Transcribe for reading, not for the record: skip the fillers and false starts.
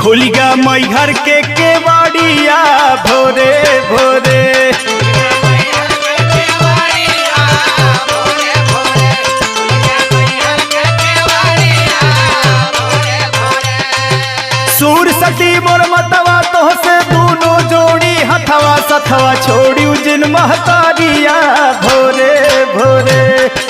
खुल गया मई घर के केवाड़िया भोरे भोरे। सूर सती मोर मतवा तो से दोनों जोड़ी हथवा सथवा छोड़ी जिन महतारिया भोरे भोरे।